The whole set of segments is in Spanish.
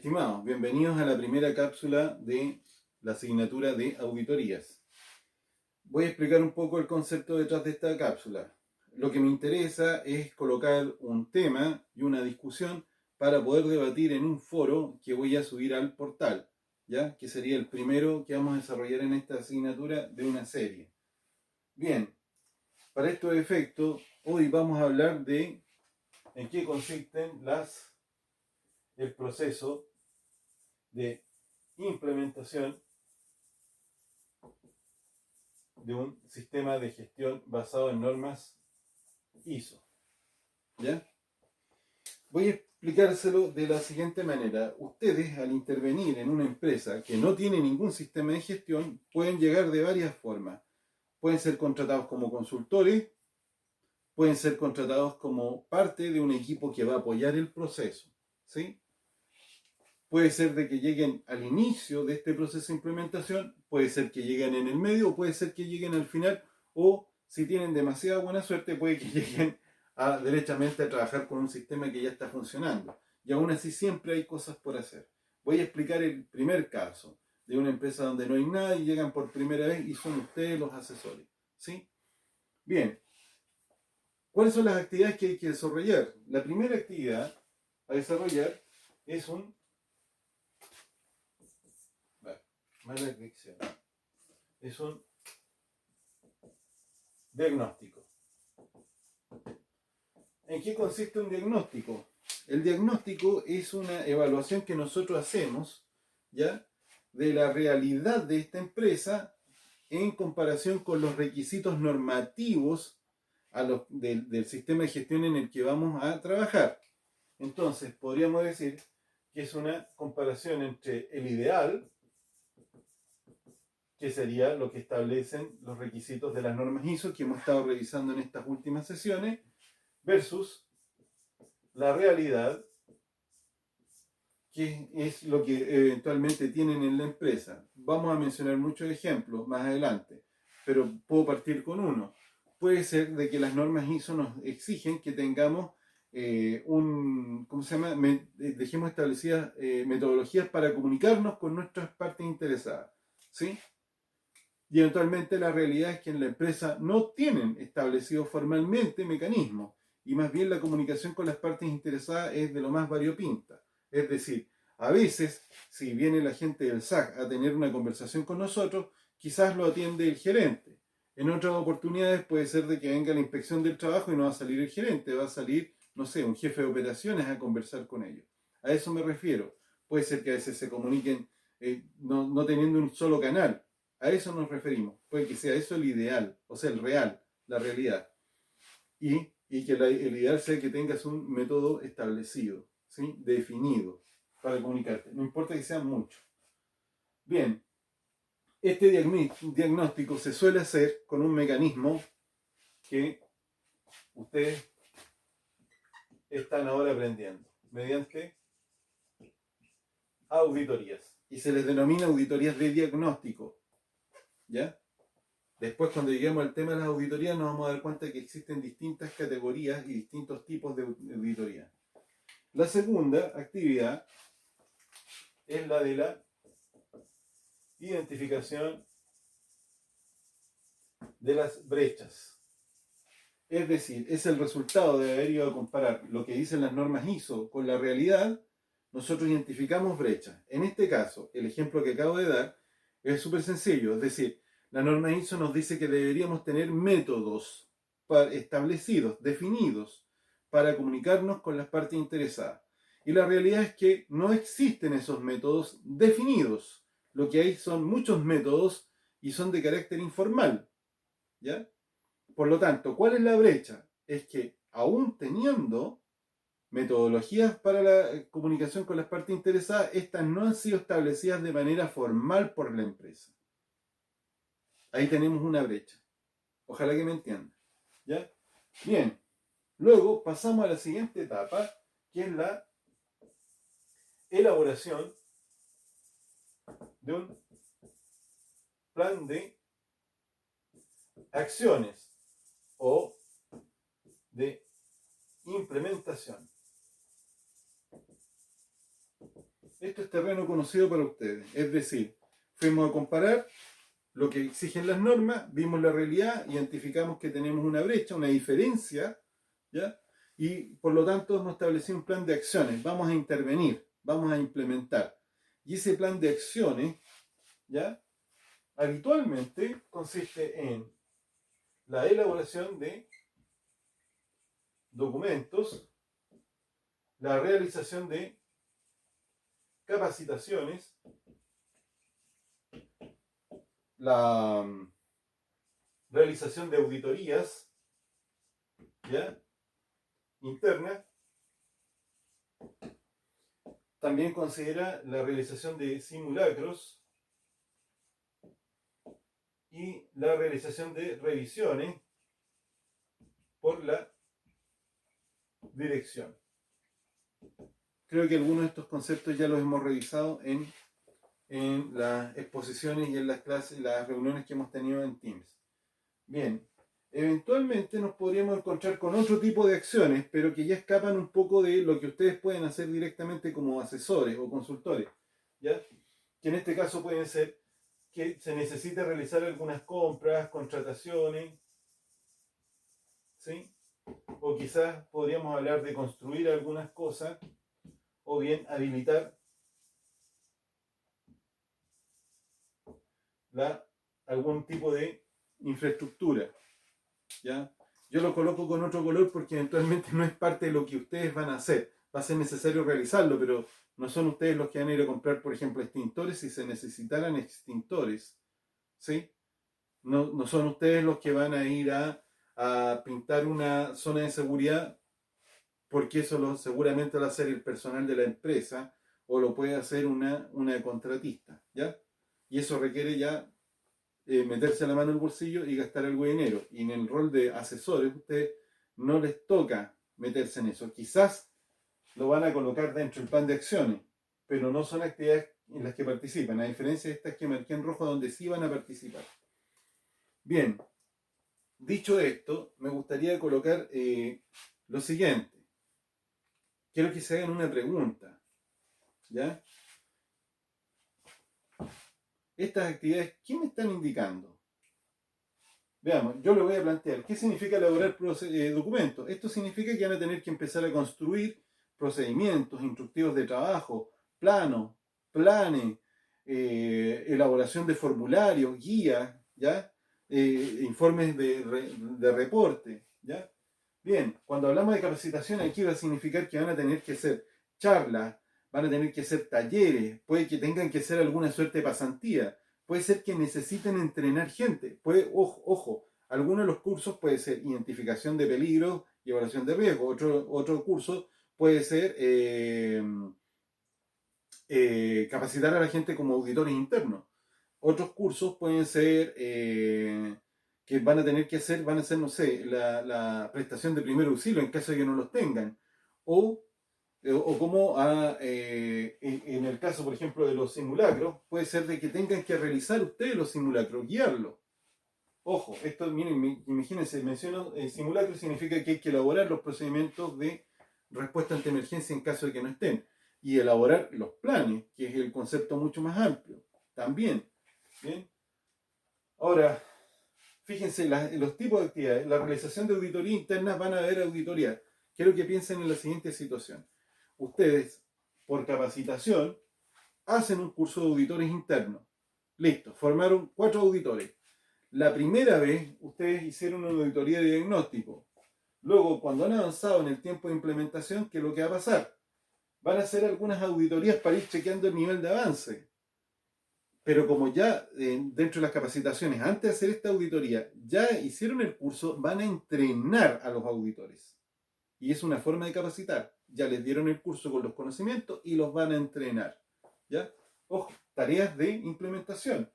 Estimados, bienvenidos a la primera cápsula de la asignatura de auditorías. Voy a explicar un poco el concepto detrás de esta cápsula. Lo que me interesa es colocar un tema y una discusión para poder debatir en un foro que voy a subir al portal, ¿ya? Que sería el primero que vamos a desarrollar en esta asignatura de una serie. Bien, para estos efectos, hoy vamos a hablar de en qué consisten el proceso de implementación de un sistema de gestión basado en normas ISO. ¿Ya? Voy a explicárselo de la siguiente manera. Ustedes, al intervenir en una empresa que no tiene ningún sistema de gestión, pueden llegar de varias formas. Pueden ser contratados como consultores, pueden ser contratados como parte de un equipo que va a apoyar el proceso, ¿sí? Puede ser de que lleguen al inicio de este proceso de implementación, puede ser que lleguen en el medio, o puede ser que lleguen al final, o si tienen demasiada buena suerte, puede que lleguen derechamente a trabajar con un sistema que ya está funcionando. Y aún así siempre hay cosas por hacer. Voy a explicar el primer caso de una empresa donde no hay nada y llegan por primera vez y son ustedes los asesores, ¿sí? Bien, ¿cuáles son las actividades que hay que desarrollar? La primera actividad a desarrollar es un diagnóstico. ¿En qué consiste un diagnóstico? El diagnóstico es una evaluación que nosotros hacemos, ¿ya?, de la realidad de esta empresa en comparación con los requisitos normativos del sistema de gestión en el que vamos a trabajar. Entonces, podríamos decir que es una comparación entre el ideal, que sería lo que establecen los requisitos de las normas ISO que hemos estado revisando en estas últimas sesiones, versus la realidad, que es lo que eventualmente tienen en la empresa. Vamos a mencionar muchos ejemplos más adelante, pero puedo partir con uno. Puede ser de que las normas ISO nos exigen que tengamos dejemos establecidas metodologías para comunicarnos con nuestras partes interesadas, ¿sí? Y eventualmente la realidad es que en la empresa no tienen establecido formalmente mecanismos, y más bien la comunicación con las partes interesadas es de lo más variopinta. Es decir, a veces, si viene la gente del SAC a tener una conversación con nosotros, quizás lo atiende el gerente. En otras oportunidades puede ser de que venga la inspección del trabajo y no va a salir el gerente, va a salir, no sé, un jefe de operaciones a conversar con ellos. A eso me refiero. Puede ser que a veces se comuniquen no teniendo un solo canal. A eso nos referimos. Puede que sea eso el ideal, o sea, el real, la realidad. Y que el ideal sea que tengas un método establecido, ¿sí?, definido para comunicarte. No importa que sean muchos. Bien, este diagnóstico se suele hacer con un mecanismo que ustedes están ahora aprendiendo, mediante auditorías. Y se les denomina auditorías de diagnóstico. ¿Ya? Después, cuando lleguemos al tema de las auditorías, nos vamos a dar cuenta que existen distintas categorías y distintos tipos de auditoría. La segunda actividad es la de la identificación de las brechas. Es decir, es el resultado de haber ido a comparar lo que dicen las normas ISO con la realidad. Nosotros identificamos brechas. En este caso, el ejemplo que acabo de dar es súper sencillo. Es decir, la norma ISO nos dice que deberíamos tener métodos establecidos, definidos, para comunicarnos con las partes interesadas. Y la realidad es que no existen esos métodos definidos. Lo que hay son muchos métodos y son de carácter informal, ¿ya? Por lo tanto, ¿cuál es la brecha? Es que aún teniendo metodologías para la comunicación con las partes interesadas, estas no han sido establecidas de manera formal por la empresa. Ahí tenemos una brecha. Ojalá que me entiendan. ¿Ya? Bien. Luego pasamos a la siguiente etapa, que es la elaboración de un plan de acciones o de implementación. Esto es terreno conocido para ustedes. Es decir, fuimos a comparar lo que exigen las normas, vimos la realidad, identificamos que tenemos una brecha, una diferencia, ¿ya? Y por lo tanto hemos establecido un plan de acciones. Vamos a intervenir, vamos a implementar. Y ese plan de acciones, ¿ya? Habitualmente consiste en la elaboración de documentos, la realización de capacitaciones, la realización de auditorías, ¿ya? Internas. También considera la realización de simulacros y la realización de revisiones por la dirección. Creo que algunos de estos conceptos ya los hemos revisado en las exposiciones y en las clases, las reuniones que hemos tenido en Teams. Bien, eventualmente nos podríamos encontrar con otro tipo de acciones, pero que ya escapan un poco de lo que ustedes pueden hacer directamente como asesores o consultores, ¿ya? Que en este caso pueden ser que se necesite realizar algunas compras, contrataciones, ¿sí? O quizás podríamos hablar de construir algunas cosas, o bien habilitar algún tipo de infraestructura, ¿ya? Yo lo coloco con otro color porque eventualmente no es parte de lo que ustedes van a hacer. Va a ser necesario realizarlo, pero no son ustedes los que van a ir a comprar, por ejemplo, extintores si se necesitaran extintores, ¿sí? No son ustedes los que van a ir a pintar una zona de seguridad, porque eso seguramente lo va a hacer el personal de la empresa o lo puede hacer una contratista, ¿ya? Y eso requiere ya meterse la mano en el bolsillo y gastar algo de dinero. Y en el rol de asesores, ustedes no les toca meterse en eso. Quizás lo van a colocar dentro del plan de acciones, pero no son actividades en las que participan, a diferencia de estas que marqué en rojo donde sí van a participar. Bien, dicho esto, me gustaría colocar lo siguiente. Quiero que se hagan una pregunta, ¿ya? Estas actividades, ¿qué me están indicando? Veamos, yo le voy a plantear, ¿qué significa elaborar documentos? Esto significa que van a tener que empezar a construir procedimientos, instructivos de trabajo, planos, planes, elaboración de formularios, guías, ¿ya? Informes de reporte, ¿ya? Bien, cuando hablamos de capacitación aquí va a significar que van a tener que hacer charlas, van a tener que hacer talleres, puede que tengan que hacer alguna suerte de pasantía, puede ser que necesiten entrenar gente, ojo, algunos de los cursos puede ser identificación de peligros y evaluación de riesgo, otro curso puede ser capacitar a la gente como auditores internos, otros cursos pueden ser que van a tener que hacer, van a ser, no sé, la prestación de primer auxilio en caso de que no los tengan, o como en el caso, por ejemplo, de los simulacros, puede ser de que tengan que realizar ustedes los simulacros, guiarlos. Ojo, esto, miren, imagínense, menciono, simulacro significa que hay que elaborar los procedimientos de respuesta ante emergencia en caso de que no estén, y elaborar los planes, que es el concepto mucho más amplio, también. ¿Bien? Ahora, fíjense, los tipos de actividades, la realización de auditoría interna, van a haber auditoría. Quiero que piensen en la siguiente situación. Ustedes, por capacitación, hacen un curso de auditores internos. Listo, formaron 4 auditores. La primera vez, ustedes hicieron una auditoría de diagnóstico. Luego, cuando han avanzado en el tiempo de implementación, ¿qué es lo que va a pasar? Van a hacer algunas auditorías para ir chequeando el nivel de avance. Pero como ya dentro de las capacitaciones, antes de hacer esta auditoría, ya hicieron el curso, van a entrenar a los auditores. Y es una forma de capacitar. Ya les dieron el curso con los conocimientos y los van a entrenar. ¿Ya? Ojo, tareas de implementación.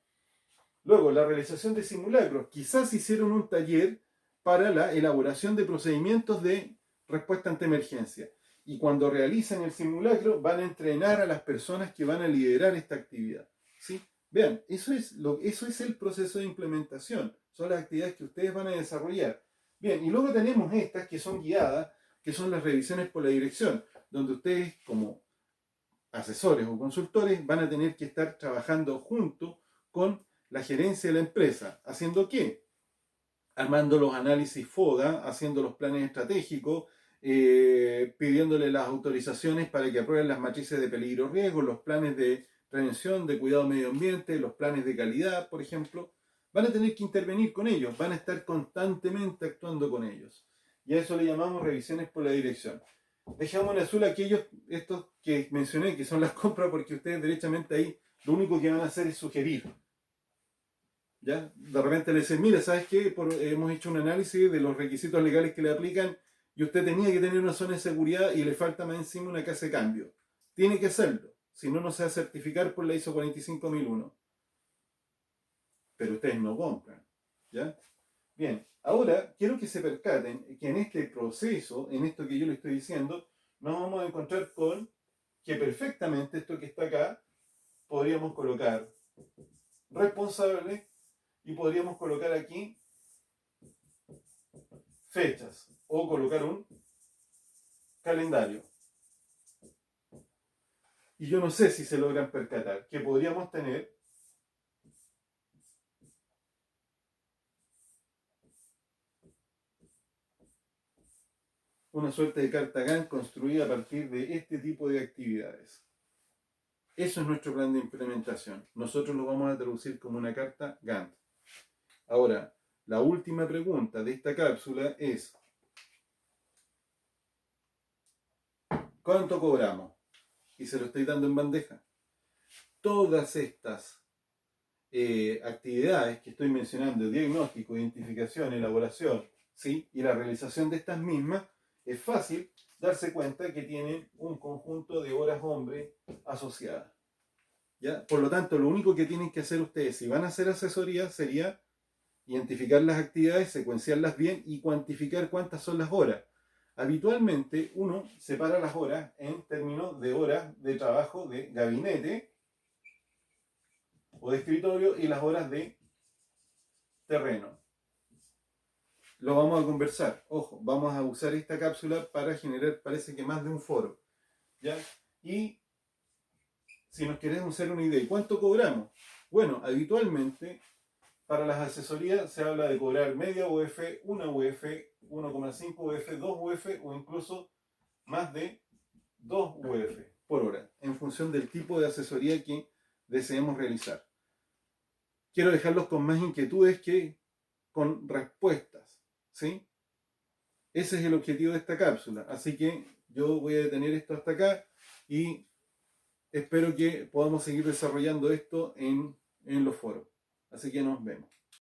Luego, la realización de simulacros. Quizás hicieron un taller para la elaboración de procedimientos de respuesta ante emergencia. Y cuando realicen el simulacro, van a entrenar a las personas que van a liderar esta actividad. ¿Sí? Vean, eso es el proceso de implementación. Son las actividades que ustedes van a desarrollar. Bien, y luego tenemos estas que son guiadas, que son las revisiones por la dirección, donde ustedes como asesores o consultores van a tener que estar trabajando junto con la gerencia de la empresa. ¿Haciendo qué? Armando los análisis FODA, haciendo los planes estratégicos, pidiéndole las autorizaciones para que aprueben las matrices de peligro-riesgo, los planes de prevención, de cuidado medio ambiente, los planes de calidad, por ejemplo. Van a tener que intervenir con ellos, van a estar constantemente actuando con ellos. Y a eso le llamamos revisiones por la dirección. Dejamos en azul aquellos, estos que mencioné, que son las compras, porque ustedes derechamente ahí lo único que van a hacer es sugerir. ¿Ya? De repente le dicen, mira, ¿sabes qué? Hemos hecho un análisis de los requisitos legales que le aplican y usted tenía que tener una zona de seguridad y le falta más encima una casa de cambio. Tiene que hacerlo, si no, no se va a certificar por la ISO 45001. Pero ustedes no compran. ¿Ya? Bien, ahora quiero que se percaten que en este proceso, en esto que yo le estoy diciendo, nos vamos a encontrar con que perfectamente esto que está acá, podríamos colocar responsable y podríamos colocar aquí fechas o colocar un calendario. Y yo no sé si se logran percatar que podríamos tener una suerte de carta Gantt construida a partir de este tipo de actividades. Eso es nuestro plan de implementación. Nosotros lo vamos a traducir como una carta Gantt. Ahora, la última pregunta de esta cápsula es: ¿cuánto cobramos? Y se lo estoy dando en bandeja. Todas estas actividades que estoy mencionando, diagnóstico, identificación, elaboración, ¿sí? Y la realización de estas mismas, es fácil darse cuenta que tienen un conjunto de horas hombre asociadas. ¿Ya? Por lo tanto, lo único que tienen que hacer ustedes, si van a hacer asesoría, sería identificar las actividades, secuenciarlas bien y cuantificar cuántas son las horas. Habitualmente uno separa las horas en términos de horas de trabajo de gabinete o de escritorio y las horas de terreno. Lo vamos a conversar. Ojo, vamos a usar esta cápsula para generar, parece que más de un foro. ¿Ya? Y si nos queremos hacer una idea, ¿cuánto cobramos? Bueno, habitualmente para las asesorías se habla de cobrar media UF, una UF, 1,5 UF, 2 UF o incluso más de 2 UF por hora, en función del tipo de asesoría que deseemos realizar. Quiero dejarlos con más inquietudes que con respuestas, ¿sí? Ese es el objetivo de esta cápsula, así que yo voy a detener esto hasta acá y espero que podamos seguir desarrollando esto en los foros. Así que nos vemos.